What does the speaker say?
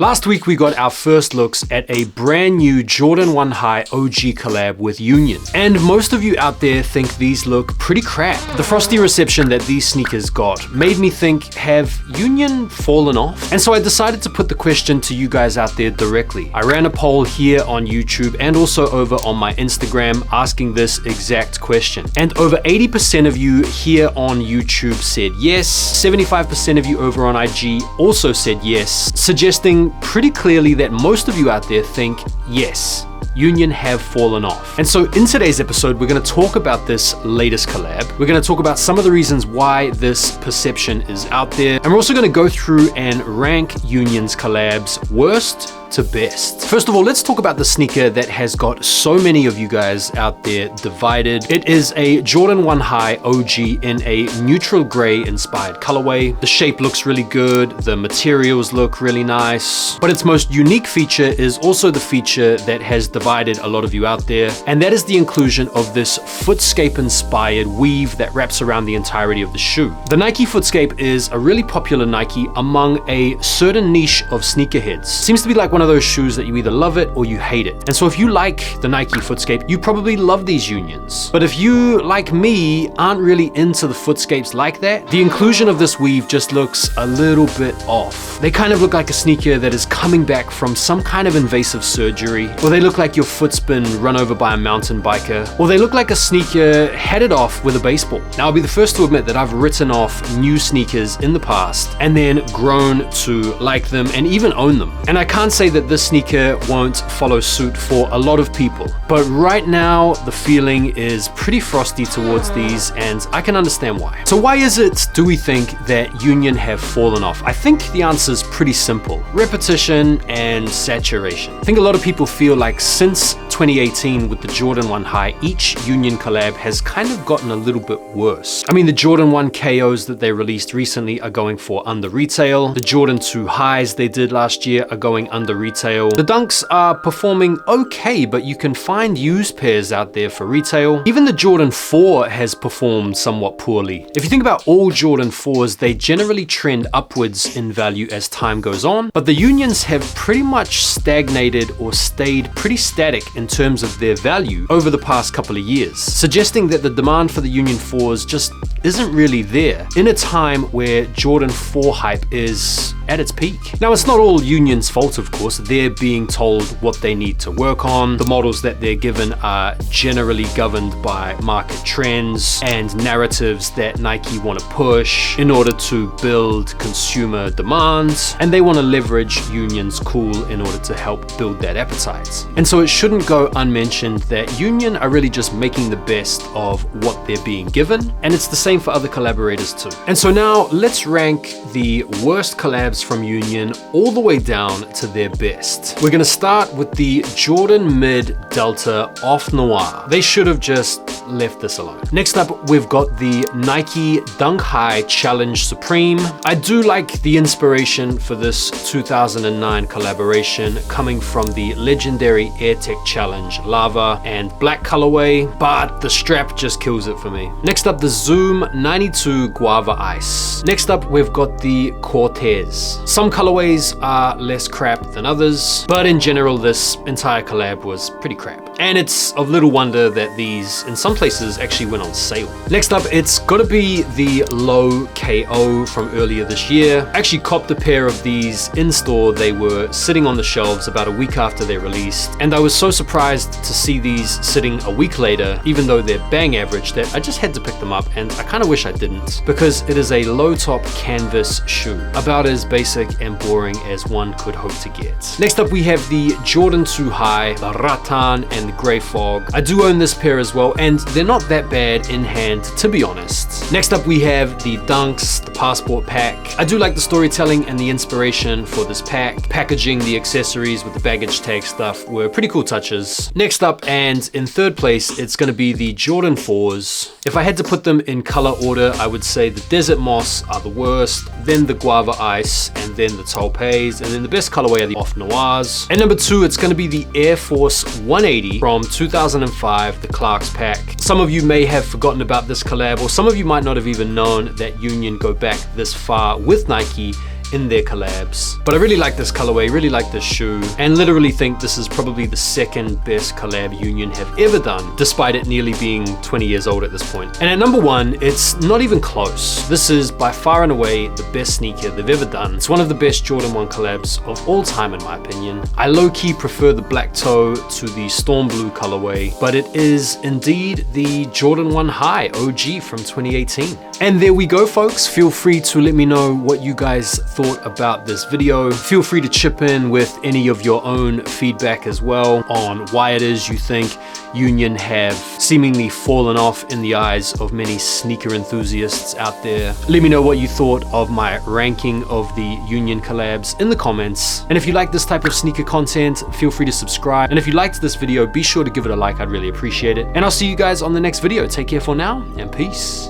Last week we got our first looks at a brand new Jordan 1 High OG collab with Union. And most of you out there think these look pretty crap. The frosty reception that these sneakers got made me think, have Union fallen off? And so I decided to put the question to you guys out there directly. I ran a poll here on YouTube and also over on my Instagram asking this exact question. And over 80% of you here on YouTube said yes. 75% of you over on IG also said yes, suggesting pretty clearly that most of you out there think yes, Union have fallen off. And so in today's episode, we're going to talk about this latest collab. We're going to talk about some of the reasons why this perception is out there. And we're also going to go through and rank Union's collabs worst to best. First of all, let's talk about the sneaker that has got so many of you guys out there divided. It is a Jordan 1 High OG in a neutral gray inspired colorway. The shape looks really good. The materials look really nice. But its most unique feature is also the feature that has divided a lot of you out there. And that is the inclusion of this Footscape inspired weave that wraps around the entirety of the shoe. The Nike Footscape is a really popular Nike among a certain niche of sneakerheads. Seems to be like one of those shoes that you either love it or you hate it. And so if you like the Nike Footscape, you probably love these Unions. But if you, like me, aren't really into the Footscapes like that, the inclusion of this weave just looks a little bit off. They kind of look like a sneaker that is coming back from some kind of invasive surgery, or they look like your foot's been run over by a mountain biker, or they look like a sneaker headed off with a baseball. Now, I'll be the first to admit that I've written off new sneakers in the past and then grown to like them and even own them. And I can't say that this sneaker won't follow suit for a lot of people. But right now, the feeling is pretty frosty towards these, and I can understand why. So why is it, do we think, that Union have fallen off? I think the answer is pretty simple. Repetition and saturation. I think a lot of people feel like since 2018 with the Jordan 1 High, each Union collab has kind of gotten a little bit worse. I mean, the Jordan 1 KOs that they released recently are going for under retail. The Jordan 2 Highs they did last year are going under retail. The Dunks are performing okay, but you can find used pairs out there for retail. Even the Jordan 4 has performed somewhat poorly. If you think about all Jordan 4s, they generally trend upwards in value as time goes on, but the Unions have pretty much stagnated or stayed pretty static in terms of their value over the past couple of years, suggesting that the demand for the Union 4s just isn't really there in a time where Jordan 4 hype is at its peak. Now, it's not all Union's fault, of course. They're being told what they need to work on. The models that they're given are generally governed by market trends and narratives that Nike want to push in order to build consumer demand, and they want to leverage Union's cool in order to help build that appetite. And so it shouldn't go unmentioned that Union are really just making the best of what they're being given, and it's the same for other collaborators too. And so now let's rank the worst collabs from Union all the way down to their best. We're gonna start with the Jordan Mid Delta Off Noir. They should have just left this alone. Next up, we've got the Nike Dunk High Challenge Supreme. I do like the inspiration for this 2009 collaboration coming from the legendary AirTech Challenge Lava and black colorway, but the strap just kills it for me. Next up, the Zoom 92 Guava Ice. Next up, we've got the Cortez. Some colorways are less crap than others, but in general, this entire collab was pretty crap. And it's of little wonder that these, in some places, actually went on sale. Next up, it's gotta be the Low KO from earlier this year. I actually copped a pair of these in store. They were sitting on the shelves about a week after they released, and I was so surprised to see these sitting a week later, even though they're bang average, that I just had to pick them up, and I kind of wish I didn't, because it is a low top canvas shoe, about as basic and boring as one could hope to get. Next up, we have the Jordan 2 High, the Rattan, and the Grey Fog. I do own this pair as well, and they're not that bad in hand, to be honest. Next up, we have the Dunks, the Passport Pack. I do like the storytelling and the inspiration for this pack. Packaging the accessories with the baggage tag stuff were pretty cool touches. Next up, and in third place, it's gonna be the Jordan 4s. If I had to put them in color order, I would say the Desert Moss are the worst, then the Guava Ice, and then the Taupe's, and then the best colorway are the Off Noirs. And number two, it's gonna be the Air Force 180 from 2005, the Clark's pack. Some of you may have forgotten about this collab, or some of you might not have even known that Union go back this far with Nike in their collabs. But I really like this colorway, really like this shoe, and literally think this is probably the second best collab Union have ever done, despite it nearly being 20 years old at this point. And at number 1, it's not even close. This is by far and away the best sneaker they've ever done. It's one of the best Jordan 1 collabs of all time in my opinion. I low-key prefer the black toe to the storm blue colorway, but it is indeed the Jordan 1 High OG from 2018. And there we go, folks. Feel free to let me know what you guys thought about this video. Feel free to chip in with any of your own feedback as well on why it is you think Union have seemingly fallen off in the eyes of many sneaker enthusiasts out there. Let me know what you thought of my ranking of the Union collabs in the comments. And if you like this type of sneaker content, feel free to subscribe. And if you liked this video, be sure to give it a like. I'd really appreciate it. And I'll see you guys on the next video. Take care for now, and peace.